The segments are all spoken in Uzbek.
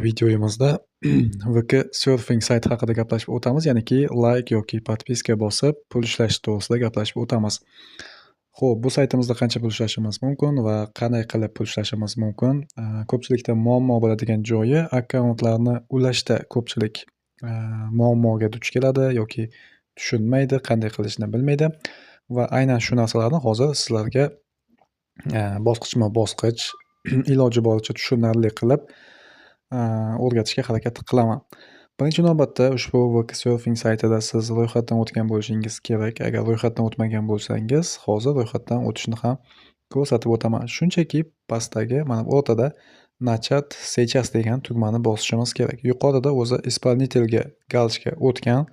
videoyimizda VK Surfing sayti haqida gaplashib o'tamiz. Ya'niki like yoki podpiska bosib, pul ishlash to'g'risida gaplashib o'tamiz. Xo'p, bu saytimizda qancha pul ishlashimiz mumkin va qanday qilib pul ishlashimiz mumkin? Ko'pchilikda muammo bo'ladigan joyi akkauntlarni ulashda ko'pchilik muammoga duch keladi yoki tushunmaydi, qanday qilishni bilmaydi va aynan shu narsalarni hozir sizlarga bosqichma-bosqich iloji boricha tushunarli qilib o'rgatishga harakat qilaman. Birinchi navbatda ushbu VK Surfing saytida siz ro'yxatdan o'tgan bo'lishingiz kerak. Agar ro'yxatdan o'tmagan bo'lsangiz, hozir ro'yxatdan o'tishni ham ko'rsatib o'taman. Shunchaki pastdagi mana bu o'rtada Начать сейчас degan tugmani bosishimiz kerak. Yuqorida o'zi исполнительga galочка o'tgan.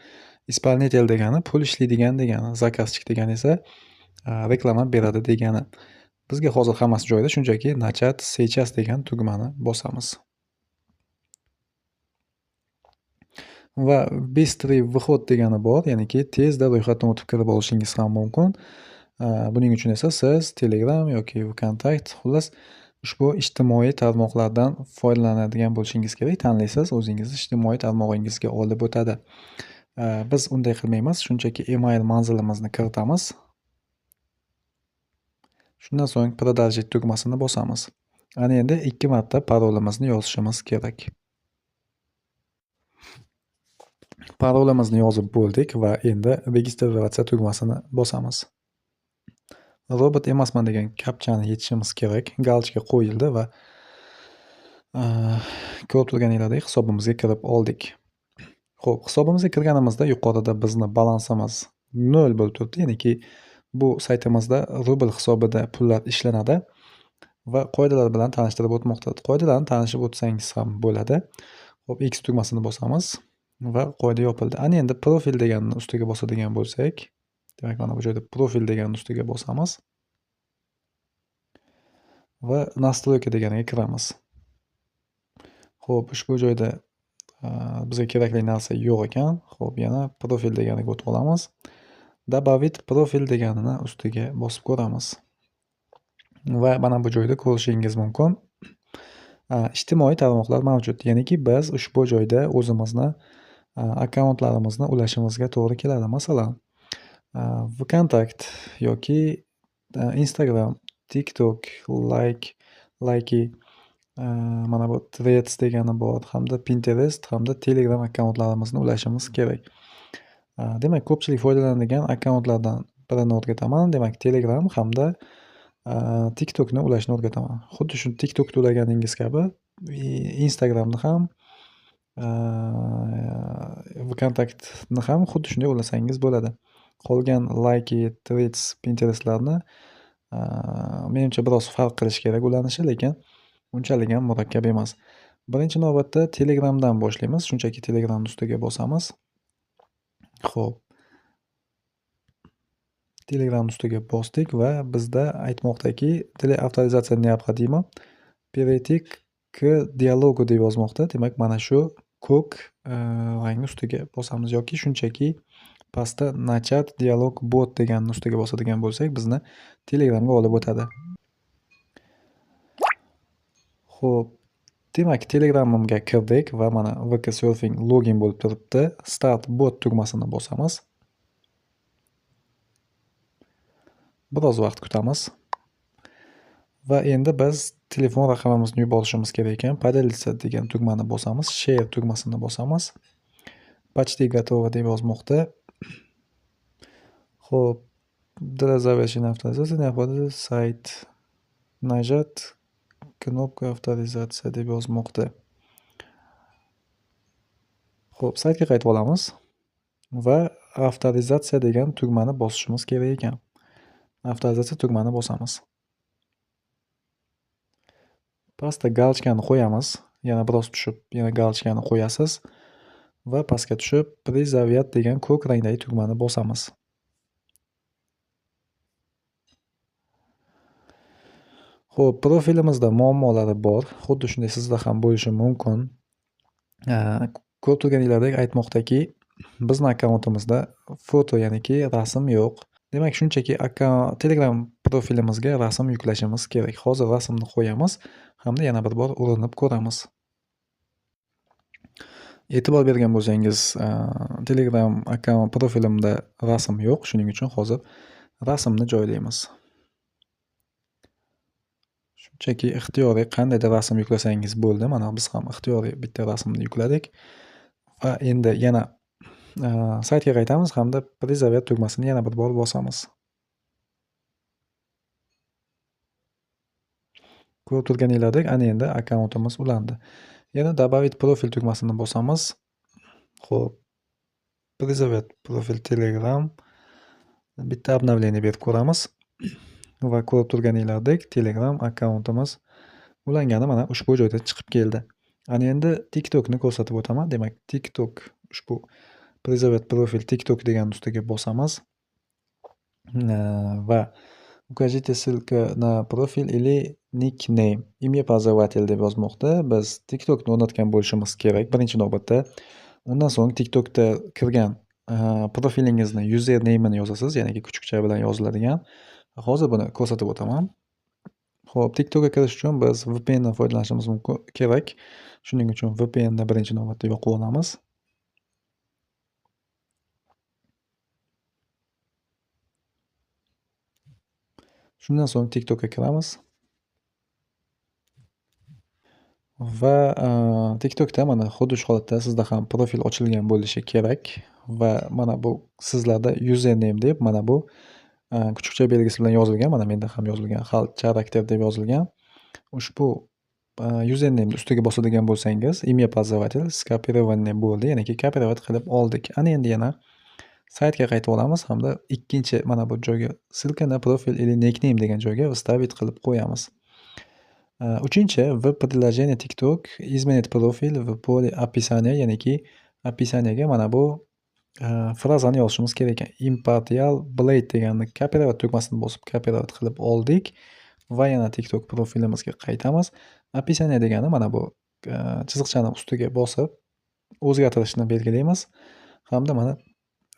Исполнитель degani pul ishlaydigan degani, zakazchik degani esa reklama beradi degani. Bizga hozir hammasi joyida, shunchaki Начать сейчас degan tugmani bosamiz. Va Быстрый выход degani bor, ya'niki tezda ro'yxatdan o'tib kirib olishingiz ham mumkin. Buning uchun esa siz Telegram yoki Vkontakt, xullas ushbu ijtimoiy tarmoqlardan foydalanadigan bo'lishingiz kerak. Tanlaysiz, o'zingizni ijtimoiy tarmog'ingizga olib o'tadi. Biz unday qilmaymiz, shunchaki email manzilimizni kiritamiz. Shundan so'ng продолжить tugmasini bosamiz. Ana endi 2 marta parolimizni yozishimiz kerak. Parolimizni yozib bo'ldik va endi registratsiya tugmasini bosamiz. Robot emasman degan kapchani yechishimiz kerak. Galочка qo'yildi va ko'rib turganinglardek hisobimizga kirib oldik. Xo'p, hisobimizga kirganimizda yuqorida bizni balansimiz 0 bo'lib turibdi, ya'niki bu saytimizda rubl hisobida pullar ishlanadi va qoidalar bilan tanishtirib o'tmoqda. Qoidalarni tanishib o'tsangiz ham bo'ladi. Xo'p, X tugmasini bosamiz va qoida yopildi. Ana endi profil deganni ustiga bosadigan bo'lsak, demak mana bu joyda profil deganni ustiga bosamiz va настройка deganiga kiramiz. Xo'p, ushbu joyda bizga kerakli narsa yo'q ekan. Xo'p, yana profil deganiga o'tib olamiz. Добавить profil deganini ustiga bosib ko'ramiz. Va mana bu joyda ko'rishingiz mumkin. Ijtimoiy tarmoqlar mavjud. Ya'niki biz ushbu joyda o'zimizni akkauntlarimizni ulashimizga to'g'ri keladi. Masalan, Vkontakt yoki Instagram, TikTok, Likey, mana bu Threads degani bor, hamda Pinterest, hamda Telegram akkauntlarimizni ulashimiz kerak. Demak, ko'pchilik foydalanadigan akkauntlardan birini o'rgataman. Demak, Telegram hamda TikTokni ulashni o'rgataman. Xuddi shu TikTokni ulaganingiz kabi Instagramni ham Vkontaktni ham xuddi shunday ulasangiz bo'ladi. Qolgan Likey, Threads, Pinterestlarni menimcha biroz farq qilish kerak ulanishi, lekin unchalik ham murakkab emas. Birinchi navbatda Telegramdan boshlaymiz. Shunchaki Telegramning ustiga bosamiz. Xo'p. Telegramning ustiga bosdik va bizda aytmoqdaki, avtorizatsiya необходимо перейти к диалогу deb yozmoqda. Demak, mana shu ko'k rangni ustiga bosamiz yoki shunchaki pastda Начать dialog bot deganni ustiga bosadigan bo'lsak, bizni Telegramga olib o'tadi. Xo'p, demak Telegramimga kirdik va mana VK Surfing login bo'lib turibdi. Start bot tugmasini bosamiz. Biroz vaqt kutamiz. Va endi biz telefon raqamimizni yuborishimiz kerak ekan. Поделиться degan tugmani bosamiz. Share tugmasini bosamiz. Почти готово deb yozmoqda. Xo'p, для завершения авторизации необходимо сайt нажать кнопка авторизация deb yozmoqda. Xo'p, saytga qaytib olamiz va avtorizatsiya degan tugmani bosishimiz kerak ekan. Avtorizatsiya tugmani bosamiz. Pastda galочкani qo'yamiz. Yana biroz tushib, yana galочкani qo'yasiz va pastga tushib Призавят degan ko'k rangdagi tugmani bosamiz. Xo'p, profilimizda muammolari bor. Xuddi shunday sizda ham bo'lishi mumkin. Ko'rib turganinglardek aytmoqdaki, bizning akkauntimizda foto, ya'niki rasm yo'q. Demak, shunchaki Telegram profilimizga rasm yuklashimiz kerak. Hozir rasmni qo'yamiz hamda yana bir bor urinib ko'ramiz. E'tibor bergan bo'lsangiz, Telegram profilimda rasm yo'q. Shuning uchun hozir rasmni joylaymiz. Shunchaki ixtiyoriy qandaydir rasm yuklasangiz bo'ldi. Mana biz ham ixtiyoriy bitta rasmni yukladik va endi yana saytga qaytamiz hamda "Prizavyat" tugmasini yana bir bor bosamiz. Ko'rib turganinglardek, ana endi akkauntimiz ulandi. Yana "Добавить profil" tugmasini bosamiz. Xo'p, "Prizavyat" profil Telegram. Bitta обновление berib ko'ramiz va ko'rib turganinglardek Telegram akkauntimiz ulangani mana ushbu joyda chiqib keldi. Ana endi TikTokni ko'rsatib o'taman. Demak, TikTok ushbu "Prizavyat profil TikTok" degan ustiga bosamiz va "Укажите ссылку на профиль или никнейм". Imya pользователь deb yozmoqda. Biz TikTokni o'rnatgan bo'lishimiz kerak birinchi navbatda. Undan so'ng TikTokda kirgan profilingizni username'ini yozasiz, ya'ni kuchukcha bilan yoziladigan. Hozir buni ko'rsatib o'taman. Xo'p, TikTokga kirish uchun biz VPN dan foydalanishimiz kerak. Shuning uchun VPNni birinchi navbatda yoqib olamiz. Shundan so'ng TikTokga kiramiz. Va TikTokda mana xuddi shu holatda sizda ham profil ochilgan bo'lishi kerak va mana bu sizlarda username deb mana bu kuchukcha belgisi bilan yozilgan. Mana menda ham yozilgan xalq charakter deb yozilgan. Ushbu username ustiga bosadigan bo'lsangiz, imya pользователь skopирование bo'ldi, ya'niki kopirovat qilib oldik. Ana endi yana saytga qaytib olamiz hamda ikkinchi mana bu joyga ссылка на профиль или никнейм degan joyga вставить qilib qo'yamiz. Uchinchi в приложении TikTok изменить профиль в поле описания, ya'niki описаниyaga mana bu frazani yozishimiz kerak ekan. Imperial Blade deganni kopirovat tugmasini bosib kopirovat qilib oldik va yana TikTok profilimizga qaytamiz. Описание degani mana bu chiziqchani ustiga bosib o'zgartirishni belgilaymiz hamda mana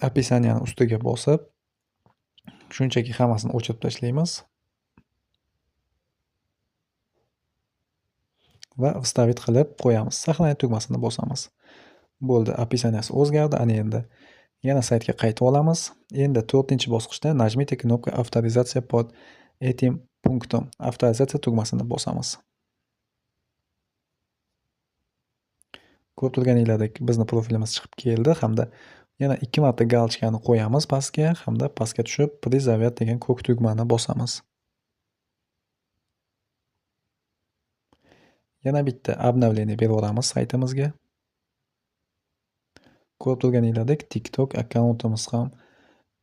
описаниyaning ustiga bosib shunchaki hammasini o'chirib tashlaymiz va вставить qilib qo'yamiz. Saqlanay tugmasini bosamiz. Bo'ldi, описанияsi o'zgardi. Ana endi yana saytga qaytib olamiz. Endi 4-bosqichda нажмите кнопку авторизация под этим пунктом. Avtorizatsiya tugmasini bosamiz. Ko'rib turganinglardek bizni profilimiz chiqib keldi hamda yana 2 marta galchkani qo'yamiz pastga hamda pastga tushib "Prizavyat" degan ko'k tugmani bosamiz. Yana bitta обновление berib o'ramiz saytimizga. Ko'rib turganinglardek TikTok akkauntimiz ham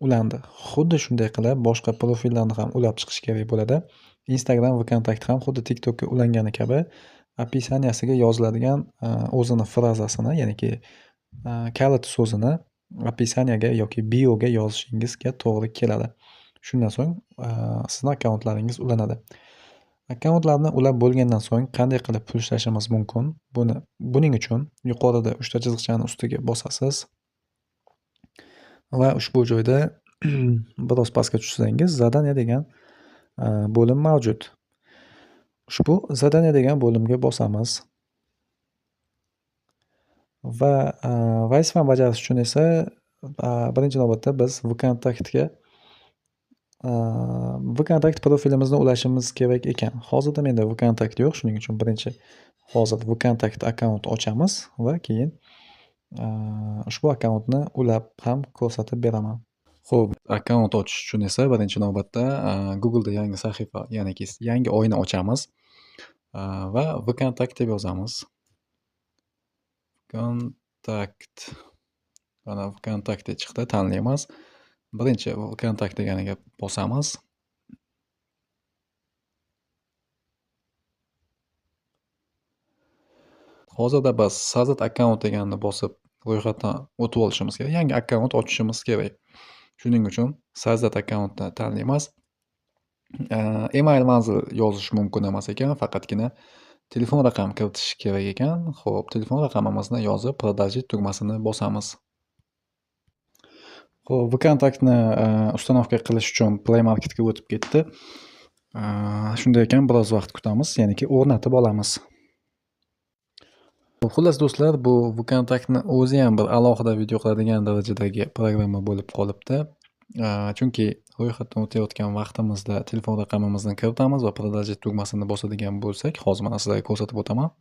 ulandi. Xuddi shunday qilib boshqa profillarni ham ulab chiqish kerak bo'ladi. Instagram va Kontakt ham xuddi TikTokka ulangani kabi описанияsiga yoziladigan o'zini frazasini, ya'niki kalit so'zini описаниyaga yoki bioga yozishingizga to'g'ri keladi. Shundan so'ng sizni akkauntlaringiz ulanadi. Akkauntlarni ulab bo'lgandan so'ng qanday qilib pul ishlashimiz mumkin? Buning uchun yuqorida 3 ta chiziqchani ustiga bosasiz va ushbu joyda biroz pastga tushsangiz zadaniya degan bo'lim mavjud. Ushbu zadaniya degan bo'limga bosamiz. Va vazifani bajarish uchun esa birinchi navbatda biz Vkontakt profilimizni ulashimiz kerak ekan. Hozirda menda Vkontakt yo'q, shuning uchun birinchi hozir Vkontakt akkaunt ochamiz va keyin ushbu akkauntni ulab ham ko'rsatib beraman. Xo'p, akkaunt ochish uchun esa birinchi navbatda Google'da yangi sahifa, ya'niki yangi oyna ochamiz va Vkontakt deb yozamiz. Kontakt. Mana Vkontakt chiqdi, tanlaymiz. Birinchi Vkontakt deganiga bosamiz. Hozirda biz Sazat akkaunt deganni bosib ro'yxatdan o'tib olishimiz kerak. Yangi akkaunt ochishimiz kerak. Shuning uchun Sazat akkauntni tanlaymiz. Email manzil yozish mumkin emas ekan, faqatgina telefon raqami kiritish kerak ekan. Xo'p, telefon raqamimizni yozib продолжить tugmasini bosamiz. Xo'p, Vkontaktni ustanovka qilish uchun Play Marketga o'tib ketdi. Shunday ekan, biroz vaqt kutamiz, ya'niki o'rnatib olamiz. Xullas do'stlar, bu VKontaktni o'ziyam bir alohida video qiladigan darajadagi programma bo'lib qolibdi. Chunki ro'yxatdan o'tayotgan vaqtimizda telefon raqamimizni kiritamiz va продолжить tugmasini bosadigan bo'lsak, hozir mana sizlarga ko'rsatib o'taman.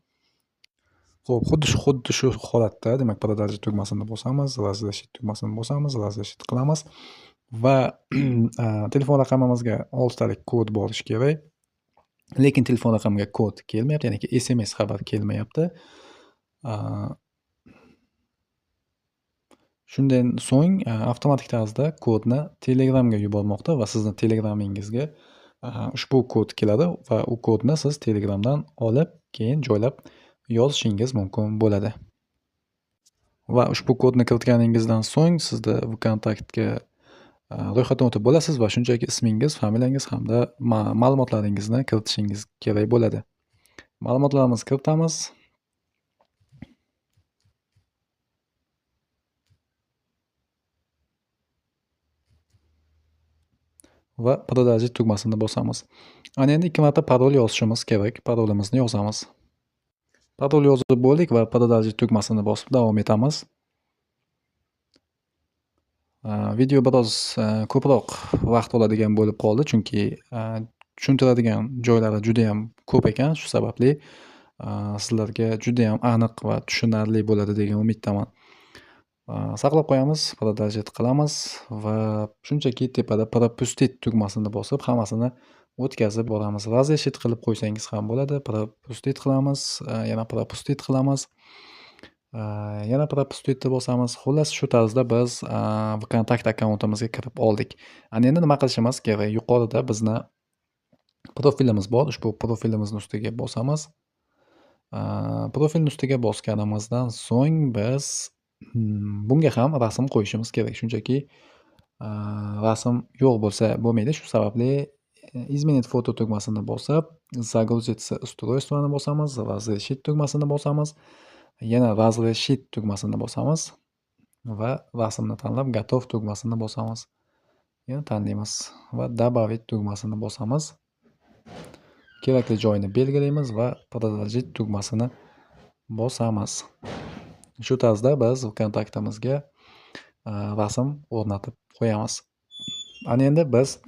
Xo'p, xuddi shu holatda, demak, продолжить tugmasini bosamiz, разрешить tugmasini bosamiz, разрешить qilamiz va telefon raqamimizga 6 talik kod borishi kerak. Lekin telefon raqamiga kod kelmayapti, ya'ni SMS xabar kelmayapti. Shundan so'ng avtomatik tarzda kodni Telegramga yubormoqda va sizni Telegramingizga ushbu kod keladi va u kodni siz Telegramdan olib, keyin joylab yozishingiz mumkin bo'ladi. Va ushbu kodni kiritganingizdan so'ng sizda VKontaktga ro'yxatdan o'tib bo'lasiz va shunchaki ismingiz, familiyangiz hamda ma'lumotlaringizni kiritishingiz kerak bo'ladi. Ma'lumotlarimizni kiritamiz. Va продолжить tugmasini bosamiz. Ana endi 2 marta parol yozishimiz kerak. Parolimizni yozamiz. Parol yozib bo'ldik va продолжить tugmasini bosib davom etamiz. Video biroz ko'proq vaqt oladigan bo'lib qoldi, chunki tushuntiradigan joylari juda ham ko'p ekan. Shu sababli sizlarga juda ham aniq va tushunarli bo'ladi degan umiddaman. Saqlab qo'yamiz, продолжить qilamiz va shunchaki tepada пропустить tugmasini bosib, hammasini o'tkazib boramiz. Разрешить qilib qo'ysangiz ham bo'ladi. Пропустить qilamiz, yana пропустить qilamiz. Yana пропустить deb bosamiz. Xullas shu tarzda biz VKonтakt akkauntimizga kirib oldik. Ana endi nima qilishimiz kerak? Yuqorida bizni profilimiz bor. Ushbu profilimizni ustiga bosamiz. Profilni ustiga bosganimizdan so'ng biz bunga ham rasm qo'yishimiz kerak. Shunchaki rasm yo'q bo'lsa bo'lmaydi. Shu sababli изменить foto tugmasini bosib, загрузиться устройствоni bosamiz, разрешить tugmasini bosamiz, yana разрешить tugmasini bosamiz va rasmni tanlab готов tugmasini bosamiz. Yana tanlaymiz va добавить tugmasini bosamiz. Kerakli joyini belgilaymiz va продолжить tugmasini bosamiz. Shu tarzda biz VKontaktimizga rasm o'rnatib qo'yamiz. Ana endi biz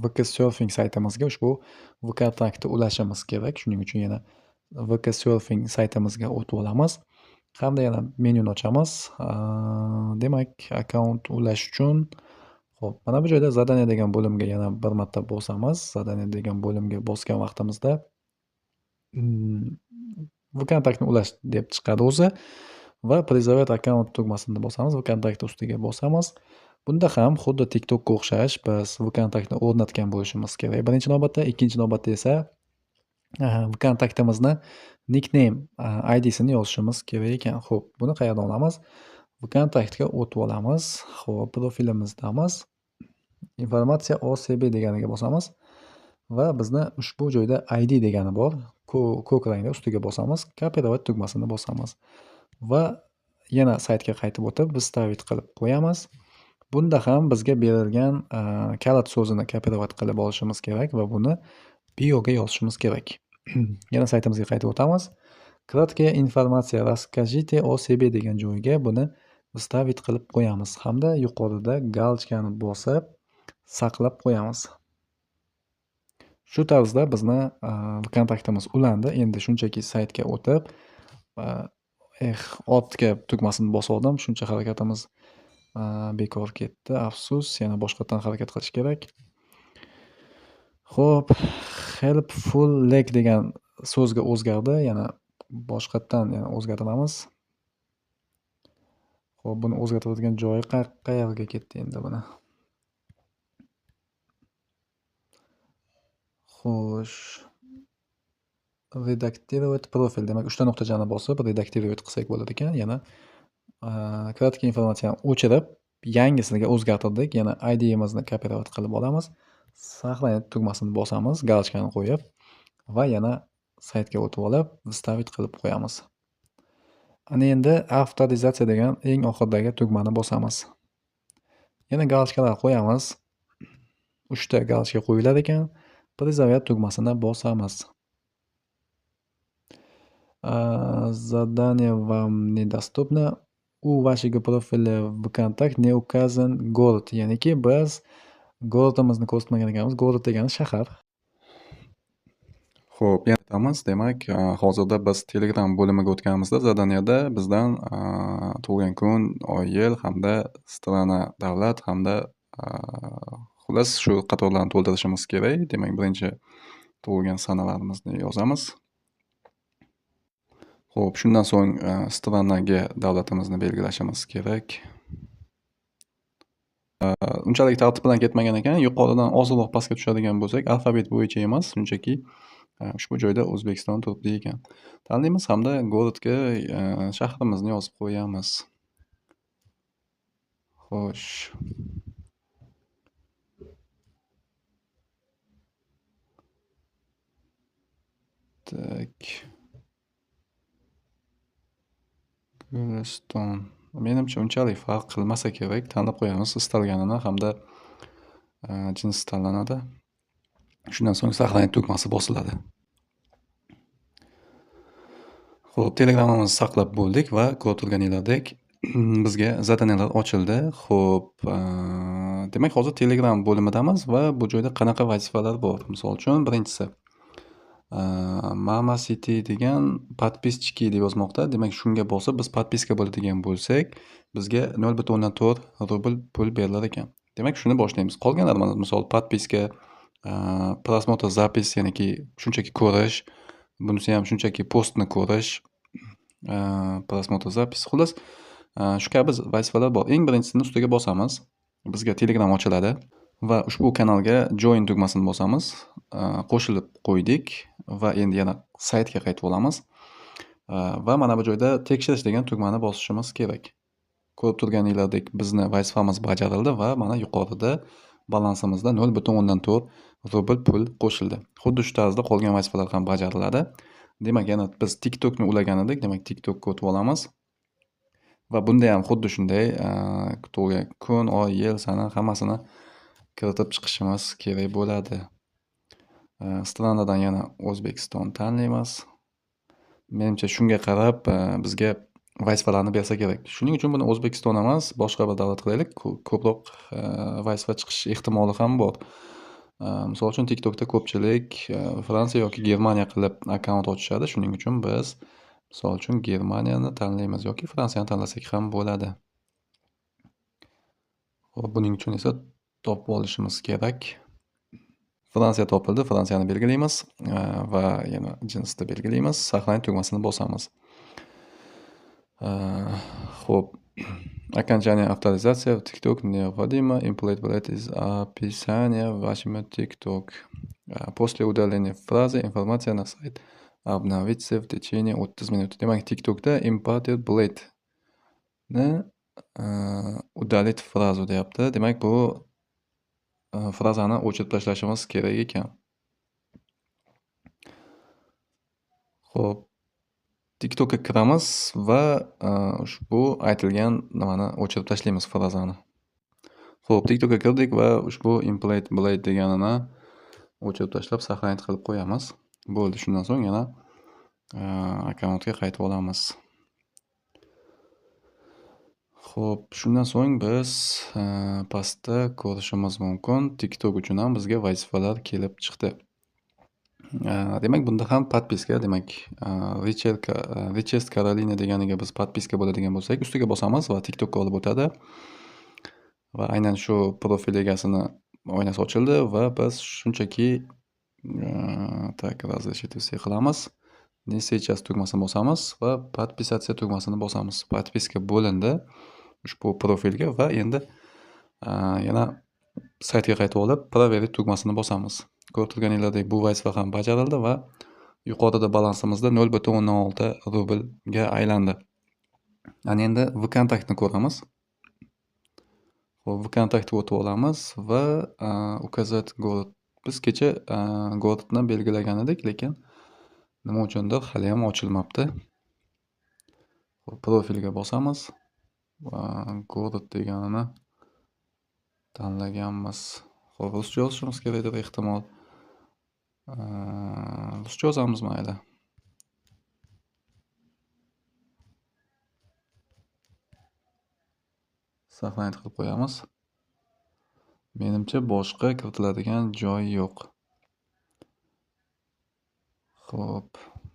VKsurfing saytimizga ushbu VKontaktni ulashimiz kerak. Shuning uchun yana VKsurfing saytimizga o'tib olamiz. Hamda yana menyuni ochamiz. Demak, akkaunt ulash uchun xo'p, mana bu joyda zadaniya degan bo'limga yana bir marta bosamiz. Zadaniya degan bo'limga bosgan vaqtimizda VKontaktni ulash deb chiqadi o'zi va призовать akkaunt tugmasini bosamiz. VKontaktni ustiga bosamiz. Bunda ham xuddi TikTokka o'xshash biz VKontaktni o'rnatgan bo'lishimiz kerak. Birinchi navbatda, ikkinchi navbatda esa VKontaktimizni nickname IDsini yozishimiz kerak ekan. Xo'p, buni qayerdan olamiz? VKontaktga o'tib olamiz. Xo'p, profilimizdamiz. Informatsiya OCB deganiga bosamiz va bizni ushbu joyda ID degani bor. Ko'k rangda ustiga bosamiz. Kopировать tugmasini bosamiz va yana saytga qaytib o'tib, вставить qilib qo'yamiz. Bunda ham bizga berilgan kalit so'zini kopировать qilib olishimiz kerak va buni bioga yozishimiz kerak. Yana saytimizga qaytib o'tamiz. Краткая информация, расскажите о себе degan joyga buni вставить qilib qo'yamiz hamda yuqorida galочкani bosib saqlab qo'yamiz. Shu tarzda bizni kontaktimiz ulandi. Endi shunchaki saytga o'tib, ortga tugmasini bosgandim. Shuncha harakatimiz bekor ketdi. Afsus, yana boshqatdan harakat qilish kerak. Xo'p, helpful leg degan so'zga o'zgardi. Yana boshqatdan o'zgartiramiz. Xo'p, buni o'zgartiradigan joyi qayerga ketdi endi buni? Xo'sh, redaktировать profil. Demak, 3 ta nuqtajani bosib redaktировать qilsak bo'lar ekan. Yana краткая informatsiyani o'chirib, yangisiga o'zgartirdik. Yana ID'imizni kopировать qilib olamiz. Saqlanib tugmasini bosamiz, galочкani qo'yib va yana saytga o'tib olib, вставить qilib qo'yamiz. Ana endi avtorizatsiya degan eng oxirdagi tugmani bosamiz. Yana galочкаlar qo'yamiz. 3 ta galочка qo'yilar ekan. Призовать tugmasini bosamiz. Задание вам недоступно. У вашего профиля ВКонтакте не указан город. Ya'niki biz gorodimizni ko'rsatmagan ekanmiz. Город degani shahar. Xo'p, yana aytamiz. Demak, hozirda biz Telegram bo'limiga o'tganimizda zadaniyada bizdan tug'ilgan kun, oy, yil hamda strana davlat hamda xullas shu qatorlarni to'ldirishimiz kerak. Demak, birinchi tug'ilgan sanalarimizni yozamiz. Xo'p, shundan so'ng stranaga davlatimizni belgilashimiz kerak. Unchalik tartib bilan ketmagan ekan. Yuqoridan ozroq pastga tushadigan bo'lsak, alfabet bo'yicha emas, shunchaki ushbu joyda O'zbekiston turibdi ekan. Tanlaymiz hamda gorodga shahrimizni yozib qo'yamiz. Xo'sh. Tak. Guliston. Menimcha unchalik farq qilmasa kerak. Tanlab qo'yamiz istalganini hamda jins tanlanadi. Shundan so'ng saqlanib tugmasi bosiladi. Xo'p, Telegramimizni saqlab bo'ldik va ko'rib turganinglardek bizga zadaniyalar ochildi. Xo'p, demak hozir Telegram bo'limidamiz va bu joyda qanaqa vazifalar bor? Misol uchun, birinchisi Mama City degan подписчики deb yozmoqda. Demak, shunga bosib biz подписка bo'ladigan bo'lsak, bizga 0.4 rubl pul berilar ekan. Demak, shuni boshlaymiz. Qolganlari mana misol подписка, просмотр запись, ya'niki shunchaki ko'rish, bunisi ham shunchaki postni ko'rish, просмотр запись. Xullas, shu kabi vazifalar bor. Eng birinchisini ustiga bosamiz. Bizga Telegram ochiladi va ushbu kanalga join tugmasini bosamiz. Qo'shilib qo'ydik va endi yana saytga qaytib olamiz. Va mana bu joyda tekshirish degan tugmani bosishimiz kerak. Ko'rib turganinglardek bizni vazifamiz bajarildi va mana yuqorida balansimizda 0.4 rubl pul qo'shildi. Xuddi shu tarzda qolgan vazifalar ham bajariladi. Demak, yana biz TikTokni ulagan edik. Demak, TikTokga o'tib olamiz. Va bunda ham xuddi shunday tug'ilgan kun, oy, yil, sana hammasini kiritib chiqishimiz kerak bo'ladi. Stranadan yana O'zbekiston tanlaymiz. Menimcha shunga qarab bizga vazifalarni bersa kerak. Shuning uchun buni O'zbekiston emas, boshqa bir davlat qilaylik. Ko'proq vazifa chiqish ehtimoli ham bor. Misol uchun TikTokda ko'pchilik Fransiya yoki Germaniya qilib akkaunt ochishadi. Shuning uchun biz misol uchun Germaniyani tanlaymiz yoki Fransiyani tanlasak ham bo'ladi. Xo'p, buning uchun esa topib olishimiz kerak. Fransiya topildi. Fransiyani belgilaymiz va yana jinsni belgilaymiz. Saqlanib tugmasini bosamiz. Xo'p, окончание авторизации в TikTok необходимо. Import bullet из описания вашего TikTok. После удаления фразы информация на сайт обновится в течение 30 minut. Demak, TikTokda imported bullet ni удалить фразу deyapti. Demak, bu frazani o'chirib tashlashimiz kerak ekan. Xo'p, TikTokga kiramiz va ushbu aytilgan nimani o'chirib tashlaymiz frazani. Xo'p, TikTokga kirdik va ushbu import bullet deganini o'chirib tashlab saqlanib qilib qo'yamiz. Bo'ldi, shundan so'ng yana akkauntga qaytib olamiz. Xo'p, shundan so'ng biz pastda ko'rishimiz mumkin. TikTok uchun ham bizga vazifalar kelib chiqdi. Demak, bunda ham подписка, demak, Richest Carolina deganiga biz подписка bo'ladigan bo'lsak, ustiga bosamiz va TikTokka olib o'tadi. Va aynan shu profil egasini oynasi ochildi va biz shunchaki так, разрешить все qilamiz. Не сейчас tugmasini bosamiz va подписаться tugmasini bosamiz. Подписка bo'lindi ushbu profilga va endi yana saytga qaytib olib, проверить tugmasini bosamiz. Ko'rib turganinglardek bu vazifa ham bajarildi va yuqorida balansimizda 0.16 rublga aylandi. Ana endi VKontaktni ko'ramiz. Xo'p, VKontaktga o'tib olamiz va uказать город. Biz kecha gorodni belgilagan edik, lekin nima uchundir hali ham ochilmabdi. Xo'p, profilga bosamiz. Город deganini tanlaganmiz. Xo'p, ruscha yozishimiz kerakdir ehtimol. Ruscha yozamiz mayli. saqlanib qilib qo'yamiz. Menimcha boshqa kiritiladigan joy yo'q. Xo'p,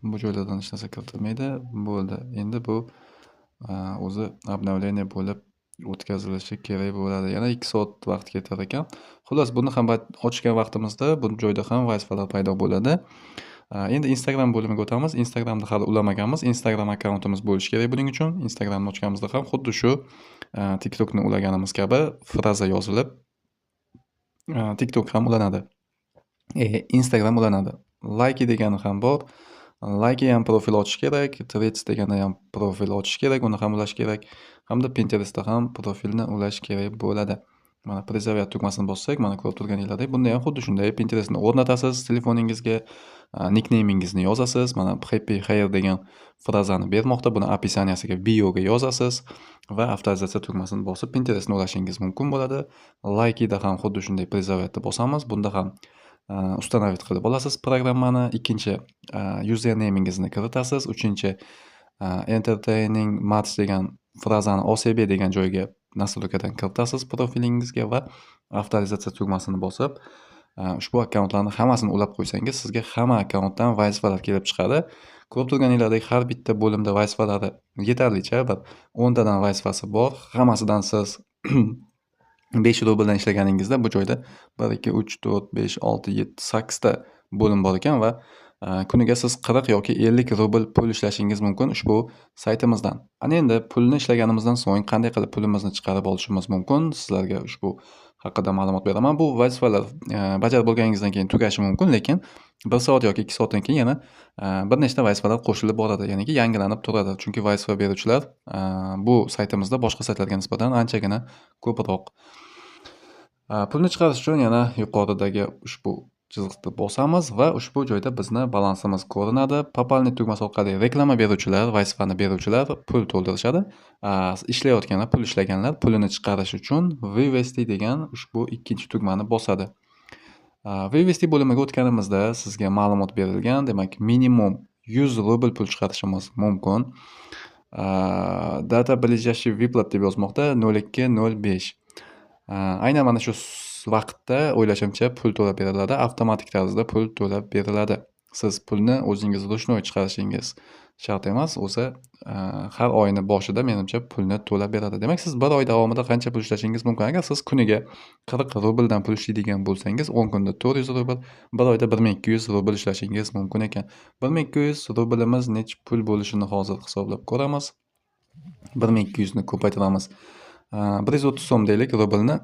bu joylardan hech narsa kiritilmaydi. Bo'ldi. Endi bu o'zi обновление bo'lib o'tkazilishi kerak bo'ladi. Yana 2 soat vaqt ketar ekan. Xullas, buni ham ochgan vaqtimizda bu joyda ham vazifalar paydo bo'ladi. Endi Instagram bo'limiga o'tamiz. Instagramda hali ulamaganmiz. Instagram akkauntimiz bo'lishi kerak buning uchun. Instagramni ochganimizda ham xuddi shu TikTokni ulaganimiz kabi fraza yozilib TikTok ham ulanadi. Instagram ulanadi. Like degani ham bor. Like ham profil ochish kerak. Threads deganda ham profil ochish kerak, uni ham ulash kerak. Hamda Pinterestda ham profilni ulash kerak bo'ladi. Mana prezervat tugmasini bossak, mana ko'rib turganinglardek, bunda ham xuddi shunday Pinterestni o'rnatasiz, telefoningizga nicknamingizni yozasiz. Mana happy hair degan frazani bermoqda. Buni описаниясiga, bioga yozasiz va avtorizatsiya tugmasini bosib Pinterestni ulashingiz mumkin bo'ladi. Like'da ham xuddi shunday prezervatni bosamiz. Bunda ham установить qilib olasiz programmani. Ikkinchi usernamingizni kiritasiz. Uchinchi entertaining match degan frazani OCB degan joyga nastroykadan kiritasiz profilingizga va avtorizatsiya tugmasini bosib ushbu akkauntlarni hammasini ulab qo'ysangiz, sizga hamma akkauntdan vazifalar kelib chiqadi. Ko'rib turganinglardek, har bitta bo'limda vazifalari yetarlicha, bir 10 tadan vazifasi bor. Hammasidan siz 5 rubldan ishlaganingizda bu joyda 1 2 3 4 5 6 7 8 ta bo'lim bor ekan va kuniga siz 40 yoki 50 rubl pul ishlashingiz mumkin ushbu saytimizdan. Ana endi pulni ishlaganimizdan so'ng qanday qilib pulimizni chiqarib olishimiz mumkin? Sizlarga ushbu haqida ma'lumot beraman. Bu vazifalar bajarib bo'lganingizdan keyin tugashi mumkin, lekin 1 soat yoki 2 soatdan keyin yana bir nechta vazifalar qo'shilib boradi, ya'niki yangilanib turadi. Chunki vazifa beruvchilar bu saytimizda boshqa saytlarga nisbatan anchagina ko'proq. Pulni chiqarish uchun yana yuqoridagi ushbu chiziqni bosamiz va ushbu joyda bizni balansimiz ko'rinadi. Popolnit tugmasi orqali reklama beruvchilar, vazifani beruvchilar pul to'ldirishadi. Ishlayotganlar, pul ishlaganlar pulini chiqarish uchun вывести degan ushbu ikkinchi tugmani bosadi. Вывести bo'limiga o'tganimizda sizga ma'lumot berilgan, demak minimum 100 rubl pul chiqarishimiz mumkin. Data ближайший выплат deb yozmoqda 0205. Aynan mana shu vaqtda o'ylashimcha pul to'lab beriladi, avtomatik tarzda pul to'lab beriladi. Siz pulni o'zingiz ruchnoy chiqarishingiz shart emas, o'zi har oyni boshida menimcha pulni to'lab beradi. Demak, siz bir oy davomida qancha pul ishlashingiz mumkin? Agar siz kuniga 40 rubldan pul ishlaydigan bo'lsangiz, 10 kunda 400 rubl, bir oyda 1200 rubl ishlashingiz mumkin ekan. 1200 rublimiz nech pul bo'lishini hozir hisoblab ko'ramiz. 1200 ni ko'paytiramiz. 130 so'm deylik rublni.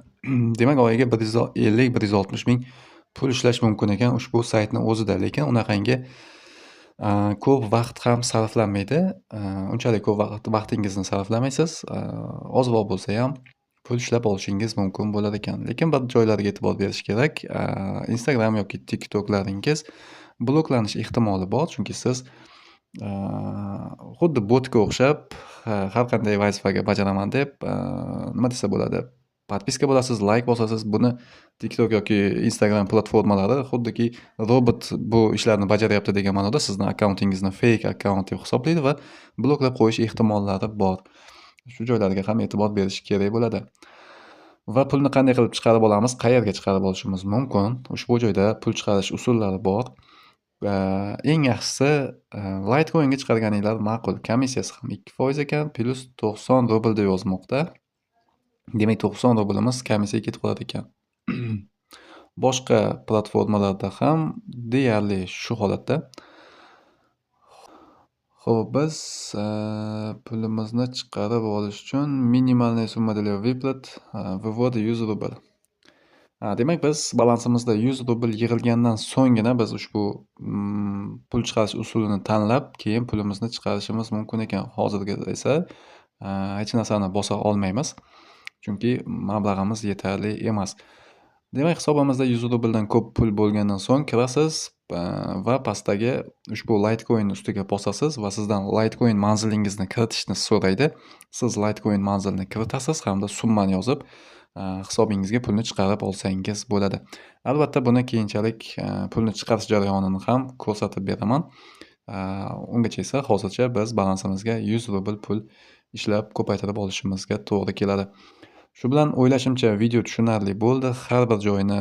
Demak, oyiga 150-160 ming pul ishlash mumkin ekan ushbu saytni o'zida, lekin unaqangi ko'p vaqt ham sarflanmaydi. Unchalik ko'p vaqtingizni sarflamaysiz. Ozroq bo'lsa ham pul ishlab olishingiz mumkin bo'lar ekan. Lekin bir joylarga e'tibor berish kerak. Instagram yoki TikToklaringiz bloklanish ehtimoli bor, chunki siz xuddi botga o'xshab har qanday vazifaga bajaraman deb nima desa bo'ladi, podpiska bo'lasiz, like bosasiz. Buni TikTok yoki Instagram platformalari xuddiki robot bu ishlarni bajaryapti degan ma'noda sizni akkauntingizni fake akkaunt deb hisoblaydi va bloklab qo'yish ehtimollari bor. Shu joylarga ham e'tibor berish kerak bo'ladi. Va pulni qanday qilib chiqarib olamiz, qayerga chiqarib olishimiz mumkin? Ushbu joyda pul chiqarish usullari bor. Eng yaxshisi Litecoin'ga chiqarganinglar ma'qul. Komissiyasi ham 2% ekan, plus 90 rubl deb yozmoqda. Demak, 90 rublimiz komissiyaga ketib qoladi ekan. Boshqa platformalarda ham deyarli shu holatda. Xo'p, biz pulimizni chiqarib olish uchun minimalniy summa для выплат вывода 100 rubl. Demak, biz balansimizda 100 rubl yig'ilgandan so'nggina biz ushbu pul chiqarish usulini tanlab, keyin pulimizni chiqarishimiz mumkin ekan. Hozirgi esa hech narsani bosa olmaymiz, chunki mablag'imiz yetarli emas. Demak, hisobimizda 100 rubldan ko'p pul bo'lgandan so'ng kirasiz va pastdagi ushbu Litecoin ustiga bosasiz va sizdan Litecoin manzilingizni kiritishni so'raydi. Siz Litecoin manzilini kiritasiz hamda summani yozib hisobingizga pulni chiqarib olsangiz bo'ladi. Albatta, buni keyinchalik pulni chiqarish jarayonini ham ko'rsatib beraman. Ungacha esa hozircha biz balansimizga 100 rubl pul ishlab ko'paytirib olishimizga to'g'ri keladi. Shu bilan o'ylashimcha video tushunarli bo'ldi. Har bir joyini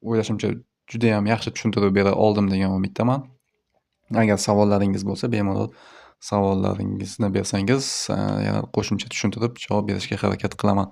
o'ylashimcha judayam yaxshi tushuntirib bera oldim degan umiddaman. Agar savollaringiz bo'lsa, bemalol savollaringizni bersangiz, yana qo'shimcha tushuntirib javob berishga harakat qilaman.